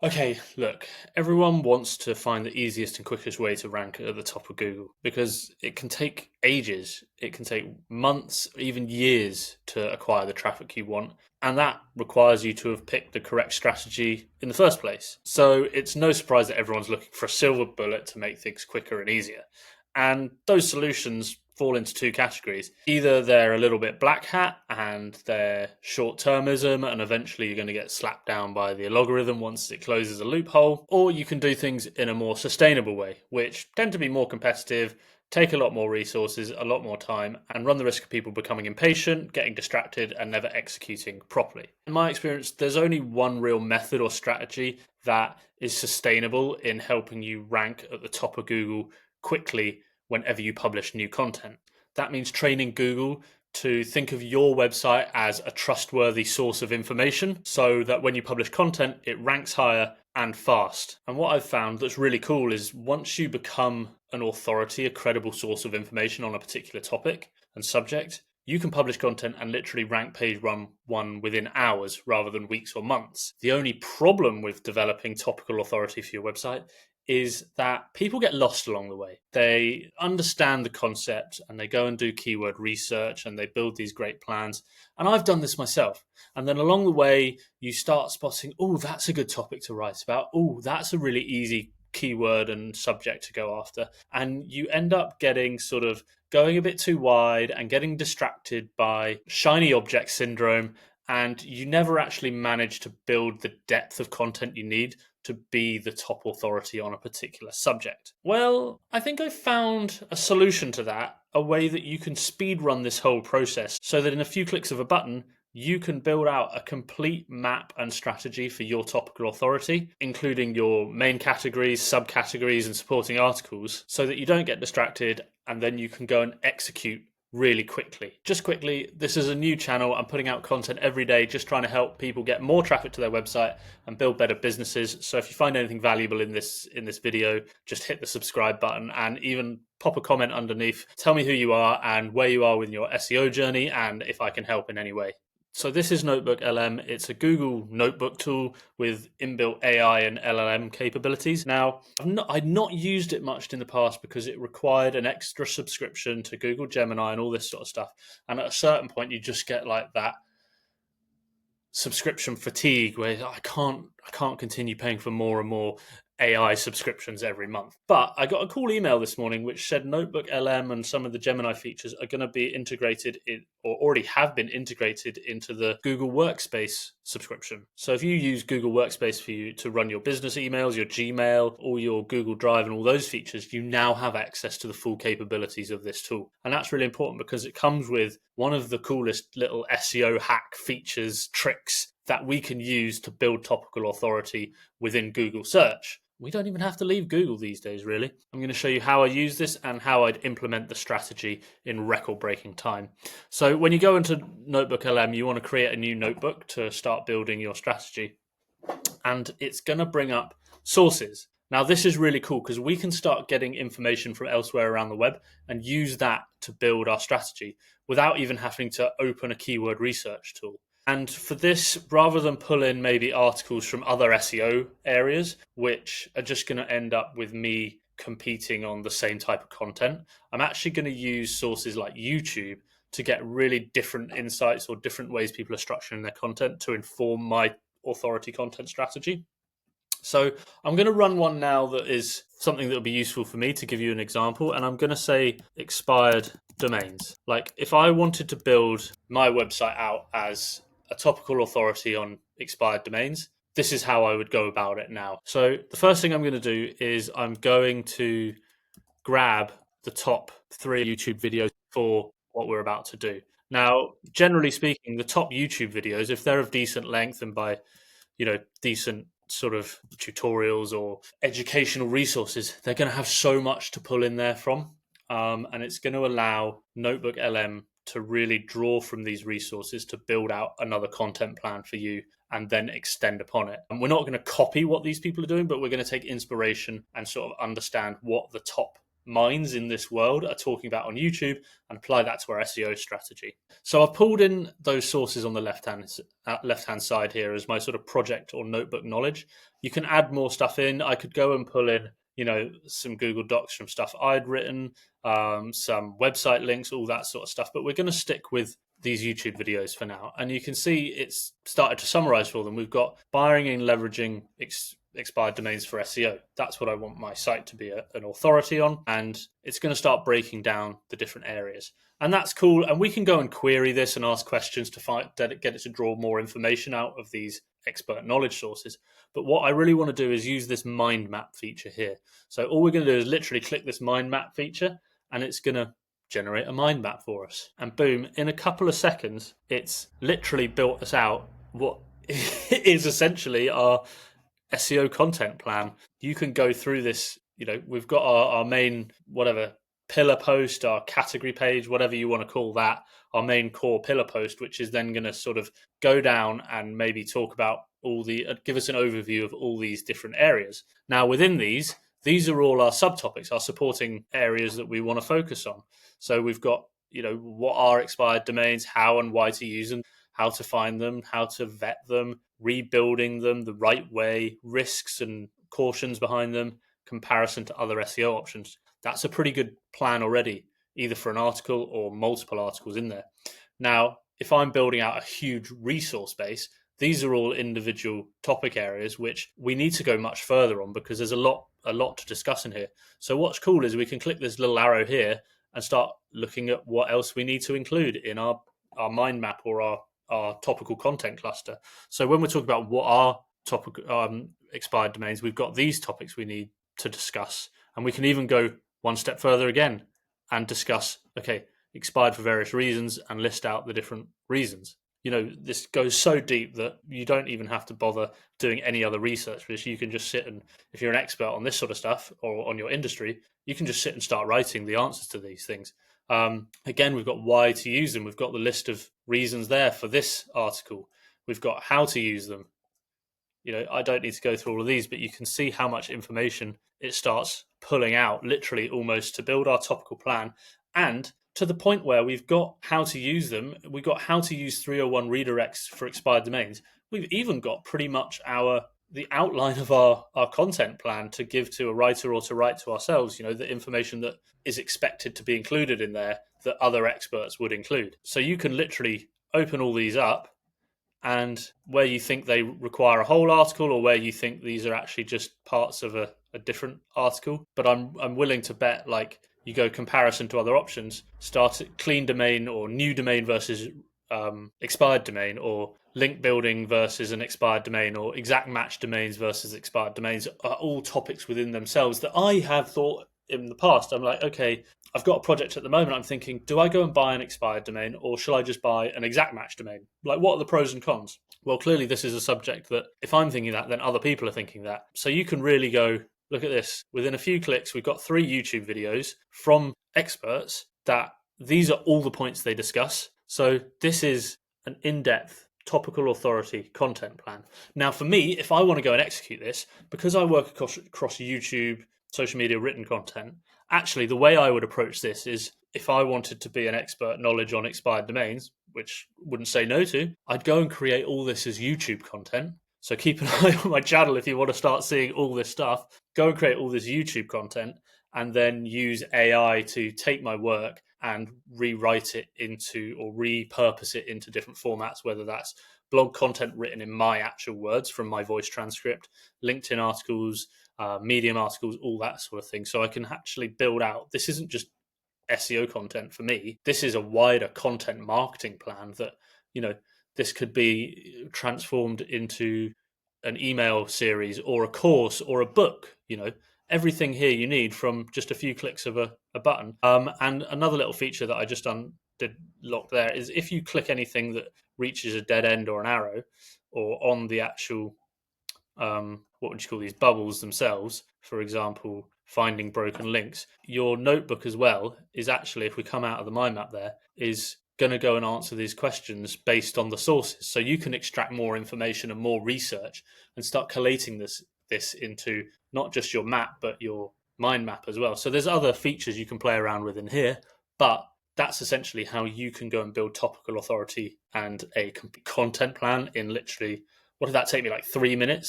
Okay, look, everyone wants to find the easiest and quickest way to rank at the top of Google because it can take ages. It can take months, even years to acquire the traffic you want. And that requires you to have picked the correct strategy in the first place. So it's no surprise that everyone's looking for a silver bullet to make things quicker and easier. And those solutions fall into two categories. Either they're a little bit black hat and they're short termism, and eventually you're going to get slapped down by the algorithm once it closes a loophole, or you can do things in a more sustainable way, which tend to be more competitive, take a lot more resources, a lot more time, and run the risk of people becoming impatient, getting distracted, and never executing properly. In my experience, there's only one real method or strategy that is sustainable in helping you rank at the top of Google quickly whenever you publish new content. That means training Google to think of your website as a trustworthy source of information so that when you publish content, it ranks higher and fast. And what I've found that's really cool is once you become an authority, a credible source of information on a particular topic and subject, you can publish content and literally rank page one within hours rather than weeks or months. The only problem with developing topical authority for your website is that people get lost along the way. They understand the concept and they go and do keyword research and they build these great plans. And I've done this myself. And then along the way, you start spotting, oh, that's a good topic to write about. Oh, that's a really easy keyword and subject to go after. And you end up getting sort of going a bit too wide and getting distracted by shiny object syndrome. And you never actually manage to build the depth of content you need to be the top authority on a particular subject. Well, I think I found a solution to that, a way that you can speed run this whole process so that in a few clicks of a button, you can build out a complete map and strategy for your topical authority, including your main categories, subcategories, and supporting articles, so that you don't get distracted and then you can go and execute really quickly. Just quickly, this is a new channel. I'm putting out content every day, just trying to help people get more traffic to their website and build better businesses. So if you find anything valuable in this video, just hit the subscribe button and even pop a comment underneath. Tell me who you are and where you are with your SEO journey and if I can help in any way. So this is NotebookLM. It's a Google notebook tool with inbuilt AI and LLM capabilities. Now, I'd not used it much in the past because it required an extra subscription to Google Gemini and all this sort of stuff. And at a certain point, you just get like that subscription fatigue where I can't continue paying for more and more AI subscriptions every month. But I got a cool email this morning which said Notebook LM and some of the Gemini features are going to be integrated in, or already have been integrated into the Google Workspace subscription. So if you use Google Workspace for you to run your business emails, your Gmail, all your Google Drive and all those features, you now have access to the full capabilities of this tool. And that's really important because it comes with one of the coolest little SEO hack features, tricks that we can use to build topical authority within Google search. We don't even have to leave Google these days, really. I'm going to show you how I use this and how I'd implement the strategy in record-breaking time. So when you go into NotebookLM, you want to create a new notebook to start building your strategy. And it's going to bring up sources. Now, this is really cool because we can start getting information from elsewhere around the web and use that to build our strategy without even having to open a keyword research tool. And for this, rather than pull in maybe articles from other SEO areas, which are just going to end up with me competing on the same type of content, I'm actually going to use sources like YouTube to get really different insights or different ways people are structuring their content to inform my authority content strategy. So I'm going to run one now that is something that will be useful for me to give you an example. And I'm going to say expired domains. Like if I wanted to build my website out as a topical authority on expired domains, this is how I would go about it now. So the first thing I'm going to do is I'm going to grab the top 3 YouTube videos for what we're about to do. Now, generally speaking, the top YouTube videos, if they're of decent length and by, decent sort of tutorials or educational resources, they're going to have so much to pull in there from. And it's going to allow NotebookLM to really draw from these resources to build out another content plan for you and then extend upon it. And we're not going to copy what these people are doing, but we're going to take inspiration and sort of understand what the top minds in this world are talking about on YouTube and apply that to our SEO strategy. So I've pulled in those sources on the left-hand side here as my sort of project or notebook knowledge. You can add more stuff in. I could go and pull in, some Google Docs from stuff I'd written, some website links, all that sort of stuff. But we're going to stick with these YouTube videos for now. And you can see it's started to summarize for them. We've got buying and leveraging expired domains for SEO. That's what I want my site to be an authority on. And it's going to start breaking down the different areas. And that's cool. And we can go and query this and ask questions to get it to draw more information out of these expert knowledge sources. But what I really want to do is use this mind map feature here. So all we're going to do is literally click this mind map feature, and it's going to generate a mind map for us. And boom, in a couple of seconds, it's literally built us out what is essentially our SEO content plan. You can go through this, we've got our main, pillar post, our category page, whatever you want to call that, our main core pillar post, which is then going to sort of go down and maybe talk about give us an overview of all these different areas. Now, within these are all our subtopics, our supporting areas that we want to focus on. So we've got, what are expired domains, how and why to use them, how to find them, how to vet them, rebuilding them the right way, risks and cautions behind them, comparison to other SEO options. That's a pretty good plan already, either for an article or multiple articles in there. Now, if I'm building out a huge resource base, these are all individual topic areas which we need to go much further on because there's a lot to discuss in here. So what's cool is we can click this little arrow here and start looking at what else we need to include in our mind map or our topical content cluster. So when we're talking about what are topical expired domains, we've got these topics we need to discuss, and we can even go one step further again and discuss, expired for various reasons and list out the different reasons. This goes so deep that you don't even have to bother doing any other research, because you can just sit and, if you're an expert on this sort of stuff or on your industry, you can just sit and start writing the answers to these things. Again, we've got why to use them. We've got the list of reasons there for this article. We've got how to use them. I don't need to go through all of these, but you can see how much information it starts pulling out, literally almost to build our topical plan. And to the point where we've got how to use them. We've got how to use 301 redirects for expired domains. We've even got pretty much the outline of our content plan to give to a writer or to write to ourselves, the information that is expected to be included in there that other experts would include. So you can literally open all these up, and where you think they require a whole article or where you think these are actually just parts of a different article. But I'm willing to bet, you go comparison to other options, start at clean domain or new domain versus expired domain, or link building versus an expired domain, or exact match domains versus expired domains, are all topics within themselves that I have thought in the past. I'm like, okay, I've got a project at the moment. I'm thinking, do I go and buy an expired domain, or shall I just buy an exact match domain? What are the pros and cons? Well, clearly this is a subject that if I'm thinking that, then other people are thinking that. So you can really go, look at this. Within a few clicks, we've got 3 YouTube videos from experts that these are all the points they discuss. So this is an in-depth topical authority content plan. Now, for me, if I want to go and execute this, because I work across YouTube, social media, written content, actually the way I would approach this is, if I wanted to be an expert knowledge on expired domains, which wouldn't say no to, I'd go and create all this as YouTube content. So keep an eye on my channel if you want to start seeing all this stuff. Go and create all this YouTube content, and then use AI to take my work and rewrite it into, or repurpose it into different formats, whether that's blog content written in my actual words from my voice transcript, LinkedIn articles, Medium articles, all that sort of thing. So I can actually build out, this isn't just SEO content for me, this is a wider content marketing plan that, this could be transformed into an email series or a course or a book, everything here you need from just a few clicks of a button. And another little feature that I just did lock there is, if you click anything that reaches a dead end or an arrow, or on the actual, what would you call these bubbles themselves, for example, finding broken links, your notebook as well is actually, if we come out of the mind map there, is going to go and answer these questions based on the sources. So you can extract more information and more research and start collating this into not just your map, but your mind map as well. So there's other features you can play around with in here, but that's essentially how you can go and build topical authority and a complete content plan in literally, what did that take me, like 3 minutes